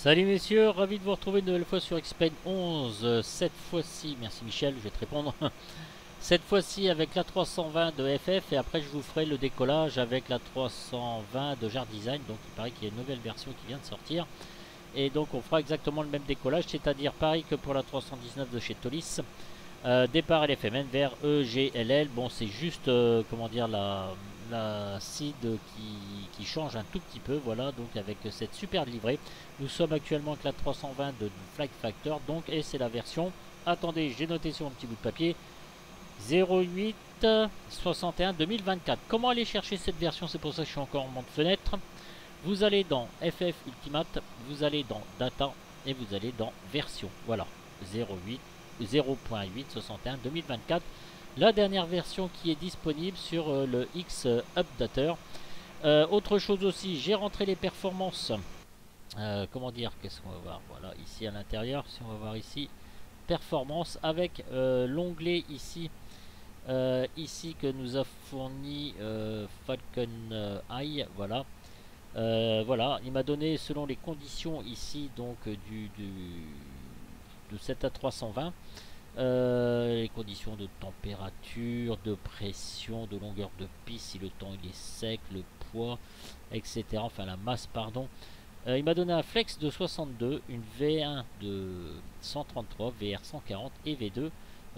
Salut messieurs, ravi de vous retrouver une nouvelle fois sur X-Plane 11. Cette fois-ci, merci Michel, je vais te répondre. Cette fois-ci avec la 320 de FF et après je vous ferai le décollage avec la 320 de Jar Design. Donc il paraît qu'il y a une nouvelle version qui vient de sortir. Et donc on fera exactement le même décollage, c'est-à-dire pareil que pour la 319 de chez Tolis. Départ LFMN vers EGLL. Bon, c'est juste, comment dire, la seed qui change un tout petit peu. Voilà, donc avec cette super livrée. Nous sommes actuellement avec la 320 du Flag Factor. Donc, et c'est la version, attendez, j'ai noté sur un petit bout de papier, 08 61 2024. Comment aller chercher cette version? C'est pour ça que je suis encore en mode fenêtre. Vous allez dans FF Ultimate, vous allez dans Data et vous allez dans Version. Voilà, 08 0.861 2024, la dernière version qui est disponible sur le X Updater. Autre chose aussi, j'ai rentré les performances. Comment dire, qu'est-ce qu'on va voir? Voilà, ici à l'intérieur, si on va voir ici, performance avec l'onglet ici. Ici que nous a fourni Falcon Eye, voilà. Voilà, il m'a donné selon les conditions ici donc de 7 à 320 les conditions de température, de pression, de longueur de piste, si le temps il est sec, le poids, etc. Enfin la masse, pardon. Il m'a donné un flex de 62, une V1 de 133, VR 140 et V2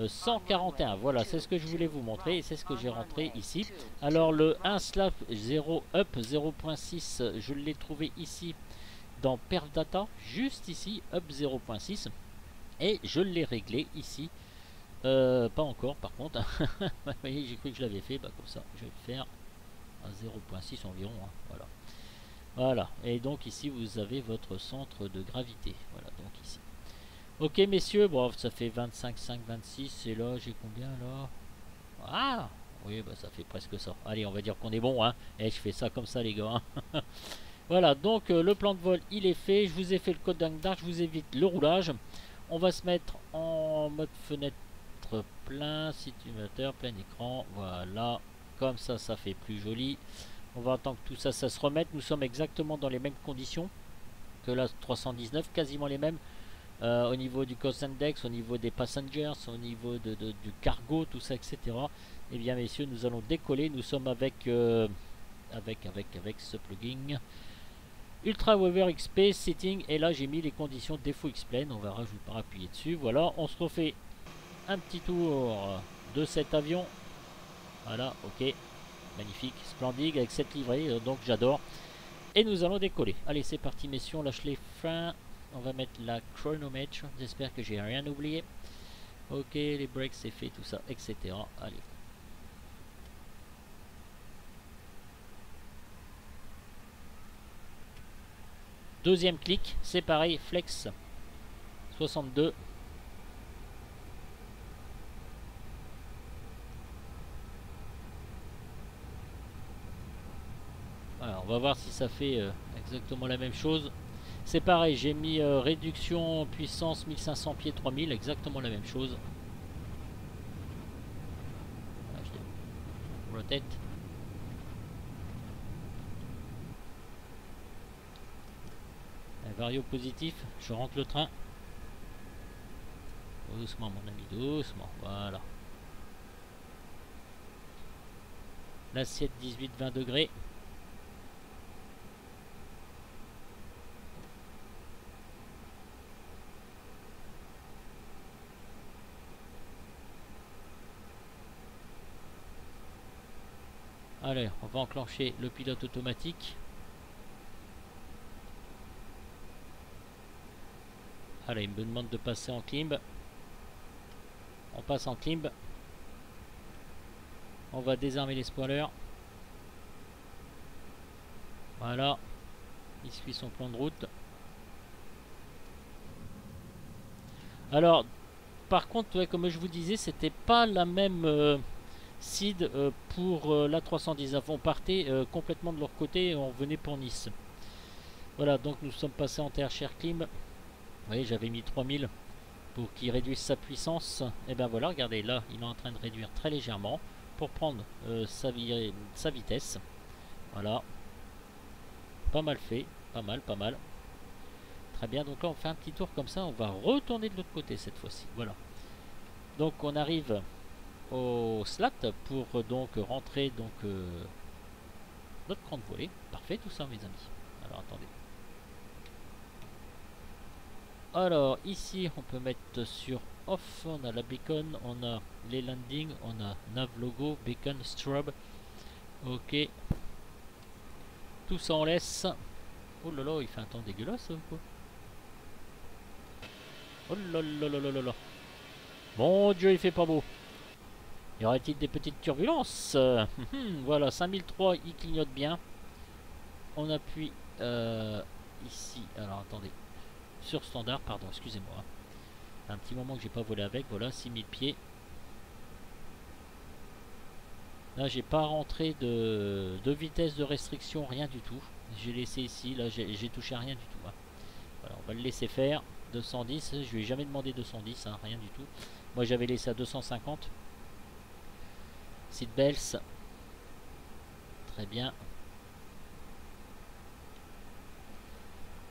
141. Voilà, c'est ce que je voulais vous montrer et c'est ce que j'ai rentré ici. Alors le 1 slap 0 up 0.6, je l'ai trouvé ici dans Perf Data, juste ici, up 0.6. Et je l'ai réglé ici. Pas encore par contre. Vous voyez, j'ai cru que je l'avais fait. Bah, comme ça, je vais le faire à 0.6 environ. Hein, voilà. Voilà. Et donc ici, vous avez votre centre de gravité. Voilà, donc ici. Ok, messieurs. Bon, ça fait 25, 5, 26. Et là, j'ai combien là? Ah! Oui, bah ça fait presque ça. Allez, on va dire qu'on est bon. Hein. Et je fais ça comme ça, les gars. Hein. Voilà, donc le plan de vol, il est fait. Je vous ai fait le code d'arc, je vous évite le roulage. On va se mettre en mode fenêtre plein, simulateur, plein écran. Voilà, comme ça fait plus joli. On va attendre que tout ça, ça se remette. Nous sommes exactement dans les mêmes conditions que la 319, quasiment les mêmes. Au niveau du cost index, au niveau des passengers, au niveau du cargo, tout ça, etc. Eh bien, messieurs, nous allons décoller. Nous sommes avec ce plugin. Ultra Weather XP Setting, et là j'ai mis les conditions défaut X-Plane. On va rajouter par appuyer dessus. Voilà, on se refait un petit tour de cet avion. Voilà, ok, magnifique, splendide avec cette livrée, donc j'adore. Et nous allons décoller. Allez, c'est parti, messieurs, on lâche les freins. On va mettre la chronomètre. J'espère que j'ai rien oublié. Ok, les brakes c'est fait, tout ça, etc. Allez. Deuxième clic, c'est pareil, flex 62. Alors, on va voir si ça fait exactement la même chose. C'est pareil, j'ai mis réduction puissance 1500 pieds 3000, exactement la même chose. Rotate. Vario positif, je rentre le train. Doucement mon ami, doucement, voilà. L'assiette 18-20 degrés. Allez, on va enclencher le pilote automatique. Allez, il me demande de passer en climb. On passe en climb. On va désarmer les spoilers. Voilà. Il suit son plan de route. Alors, par contre, ouais, comme je vous disais, c'était pas la même seed pour la 319. On partait complètement de leur côté et on venait pour Nice. Voilà, donc nous sommes passés en TRCR Climb. Vous voyez, j'avais mis 3000 pour qu'il réduise sa puissance. Et ben voilà, regardez, là, il est en train de réduire très légèrement pour prendre sa vitesse. Voilà. Pas mal fait, pas mal, pas mal. Très bien, donc là on fait un petit tour comme ça, on va retourner de l'autre côté cette fois-ci. Voilà. Donc on arrive au slat pour donc rentrer donc notre grande volée. Parfait tout ça mes amis. Alors attendez. Alors ici on peut mettre sur off, on a la beacon, on a les landings, on a nav logo, beacon, strobe. Ok. Tout ça on laisse. Oh là là, il fait un temps dégueulasse ou quoi? Oh là là là là là là. Mon dieu, il fait pas beau. Y aurait-il des petites turbulences? Voilà, 5003, il clignote bien. On appuie ici. Alors attendez. Sur standard, pardon, excusez-moi. Un petit moment que j'ai pas volé avec. Voilà, 6000 pieds. Là, j'ai pas rentré de vitesse de restriction, rien du tout. J'ai laissé ici. Là, j'ai touché à rien du tout. Hein. Voilà, on va le laisser faire. 210, je lui ai jamais demandé 210, hein, rien du tout. Moi, j'avais laissé à 250. Seatbelts. Très bien.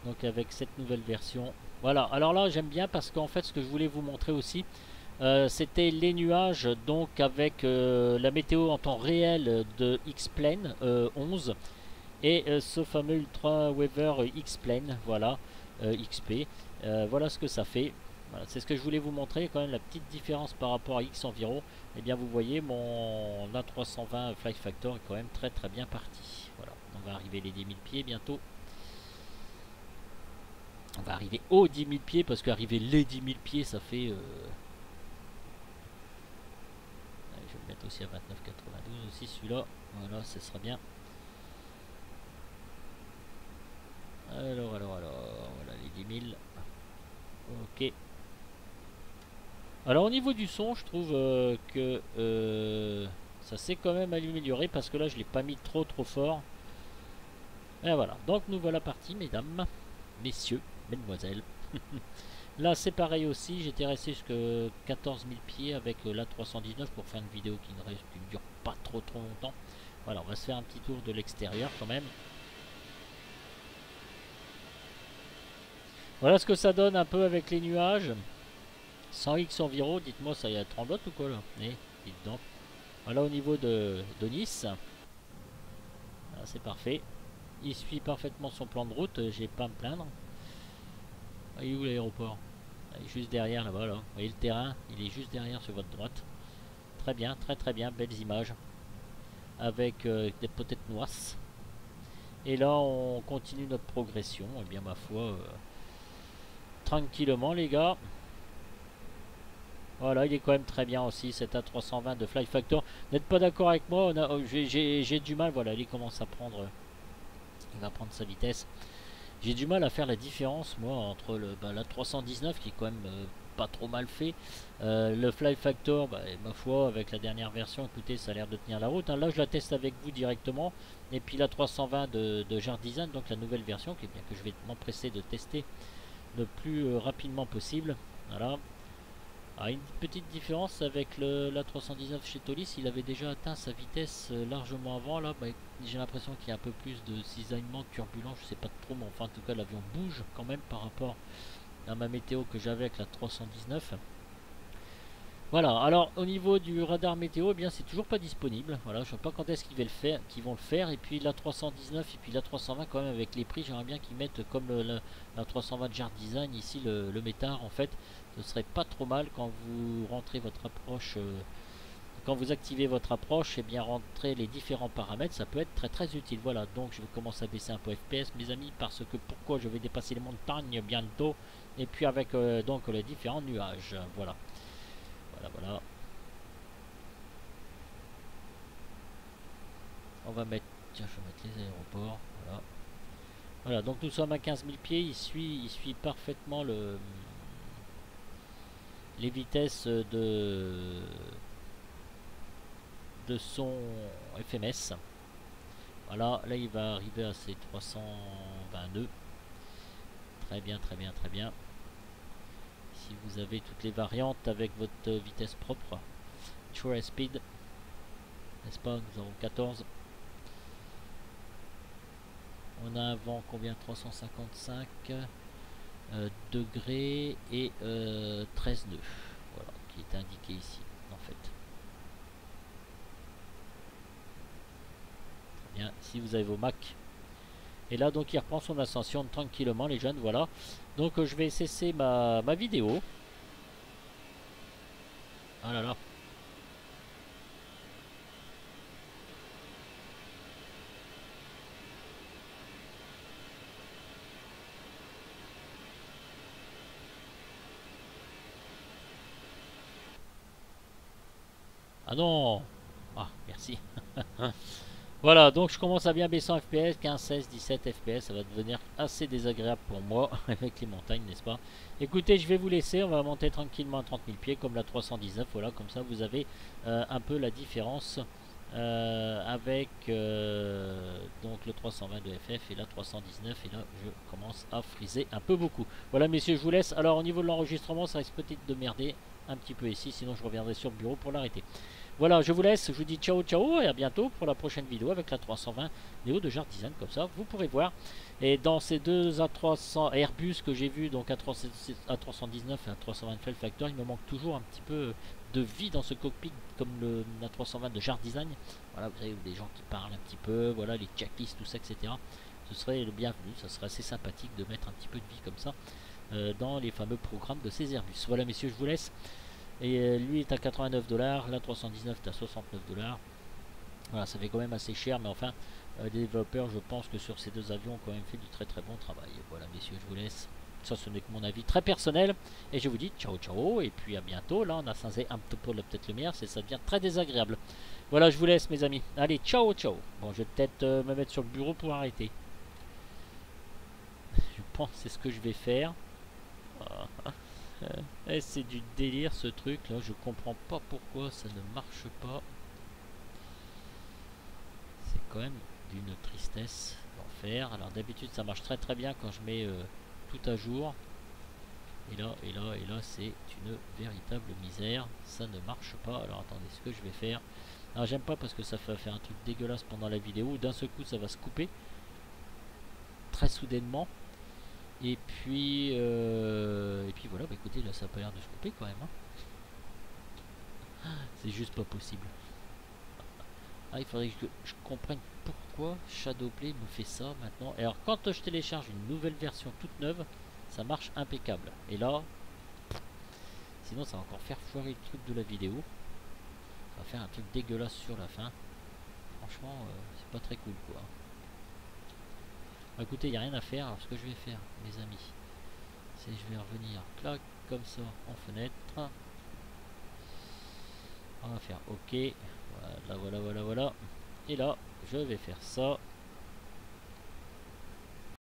Donc avec cette nouvelle version. Voilà, alors là j'aime bien parce qu'en fait ce que je voulais vous montrer aussi, c'était les nuages, donc avec la météo en temps réel de X-Plane 11 et ce fameux Ultra Weather X-Plane, voilà, XP. Voilà ce que ça fait. Voilà, c'est ce que je voulais vous montrer, quand même la petite différence par rapport à X Environ. Et bien vous voyez mon A320 Fly Factor est quand même très très bien parti. Voilà, on va arriver les 10 000 pieds bientôt. On va arriver aux 10 000 pieds parce qu'arriver les 10 000 pieds ça fait... Allez, je vais le mettre aussi à 29,92 aussi celui-là. Voilà, ce sera bien. Alors, voilà les 10 000. Ok. Alors au niveau du son, je trouve que ça s'est quand même amélioré parce que là je l'ai pas mis trop fort. Et voilà, donc nous voilà partis mesdames, messieurs, mesdemoiselles. Là c'est pareil aussi, j'étais resté jusqu'à 14 000 pieds avec la 319 pour faire une vidéo qui ne dure pas trop longtemps. Voilà, on va se faire un petit tour de l'extérieur quand même. Voilà ce que ça donne un peu avec les nuages. 100x environ, dites-moi ça y a tremblote ou quoi là? Eh, dites donc. Voilà au niveau de Nice. Voilà, c'est parfait. Il suit parfaitement son plan de route, j'ai pas à me plaindre. Il est où l'aéroport? Il est juste derrière là-bas là. Vous voyez le terrain, il est juste derrière sur votre droite. Très bien, très bien, belles images. Avec des peut-être noix. Et là on continue notre progression. Et bien ma foi, tranquillement les gars. Voilà, il est quand même très bien aussi cet A320 de Fly Factor. N'êtes pas d'accord avec moi, j'ai du mal, voilà, il commence à prendre, il va prendre sa vitesse. J'ai du mal à faire la différence moi entre la 319 qui est quand même pas trop mal fait. Le Fly Factor, ma foi, avec la dernière version, écoutez, ça a l'air de tenir la route. Hein. Là, je la teste avec vous directement. Et puis la 320 de Jar Design, donc la nouvelle version, qui est bien que je vais m'empresser de tester le plus rapidement possible. Voilà. Ah, une petite différence avec la 319 chez Tolis, il avait déjà atteint sa vitesse largement avant. Là, j'ai l'impression qu'il y a un peu plus de cisaillement, de turbulence, je sais pas trop, mais enfin en tout cas l'avion bouge quand même par rapport à ma météo que j'avais avec la 319. Voilà, alors au niveau du radar météo, eh bien c'est toujours pas disponible. Voilà, je sais pas quand est-ce qu'ils vont le faire. Et puis la 319 et puis la 320 quand même avec les prix, j'aimerais bien qu'ils mettent comme la 320 Jar Design ici le métard en fait. Ce serait pas trop mal quand vous rentrez votre approche, quand vous activez votre approche, et bien rentrer les différents paramètres, ça peut être très utile. Voilà, donc je vais commencer à baisser un peu FPS mes amis, parce que pourquoi je vais dépasser les montagnes bientôt, et puis avec donc les différents nuages. Voilà. On va mettre, tiens, je vais mettre les aéroports. Voilà, donc nous sommes à 15 000 pieds. Il suit parfaitement les vitesses de son FMS. Voilà, là il va arriver à ses 322. Très bien. Ici vous avez toutes les variantes avec votre vitesse propre. True Speed, n'est-ce pas? Nous avons 14. On a un vent combien? 355. degrés et 13 nœuds. Voilà, qui est indiqué ici en fait. Très bien, si vous avez vos Mac. Et là donc il reprend son ascension tranquillement les jeunes, voilà. Donc je vais cesser ma vidéo. Ah là là. Ah non. Ah merci. Voilà, donc je commence à bien baisser en FPS, 15, 16, 17 FPS, ça va devenir assez désagréable pour moi avec les montagnes, n'est-ce pas? Écoutez, je vais vous laisser, on va monter tranquillement à 30 000 pieds comme la 319, voilà, comme ça vous avez un peu la différence avec donc le 320 de FF et la 319, et là je commence à friser un peu beaucoup. Voilà messieurs, je vous laisse. Alors au niveau de l'enregistrement, ça risque peut-être de merder un petit peu ici, sinon je reviendrai sur le bureau pour l'arrêter. Voilà, je vous laisse, je vous dis ciao ciao et à bientôt pour la prochaine vidéo avec la 320 Neo de Jar Design, comme ça vous pourrez voir. Et dans ces deux A300 Airbus que j'ai vu, donc A319 et A320 Fell Factor, il me manque toujours un petit peu de vie dans ce cockpit comme le A320 de Jar Design. Voilà, vous savez, des gens qui parlent un petit peu, voilà, les checklists, tout ça, etc. Ce serait le bienvenu, ça serait assez sympathique de mettre un petit peu de vie comme ça dans les fameux programmes de ces Airbus. Voilà messieurs, je vous laisse. Et lui est à 89 $, la 319 est à 69 $. Voilà, ça fait quand même assez cher, mais enfin, les développeurs, je pense que sur ces deux avions ont quand même fait du très très bon travail. Voilà, messieurs, je vous laisse. Ça, ce n'est que mon avis très personnel. Et je vous dis ciao ciao, et puis à bientôt. Là, on a changé un petit peu peut-être lumière, ça devient très désagréable. Voilà, je vous laisse, mes amis. Allez, ciao ciao. Bon, je vais peut-être me mettre sur le bureau pour arrêter. Je pense que c'est ce que je vais faire. C'est du délire ce truc là, je comprends pas pourquoi ça ne marche pas. C'est quand même d'une tristesse d'enfer. Alors d'habitude ça marche très très bien quand je mets tout à jour. Et là c'est une véritable misère. Ça ne marche pas. Alors attendez, ce que je vais faire. Alors j'aime pas parce que ça va faire un truc dégueulasse pendant la vidéo. D'un seul coup ça va se couper. Très soudainement. Et puis voilà, bah écoutez, là ça a pas l'air de se couper quand même. Hein. C'est juste pas possible. Ah, il faudrait que je comprenne pourquoi Shadowplay me fait ça maintenant. Alors quand je télécharge une nouvelle version toute neuve, ça marche impeccable. Et là, sinon ça va encore faire foirer le truc de la vidéo. Ça va faire un truc dégueulasse sur la fin. Franchement, c'est pas très cool quoi. Bah, écoutez, il n'y a rien à faire. Alors ce que je vais faire, mes amis, c'est je vais revenir clac comme ça en fenêtre. On va faire OK. Voilà. Et là, je vais faire ça.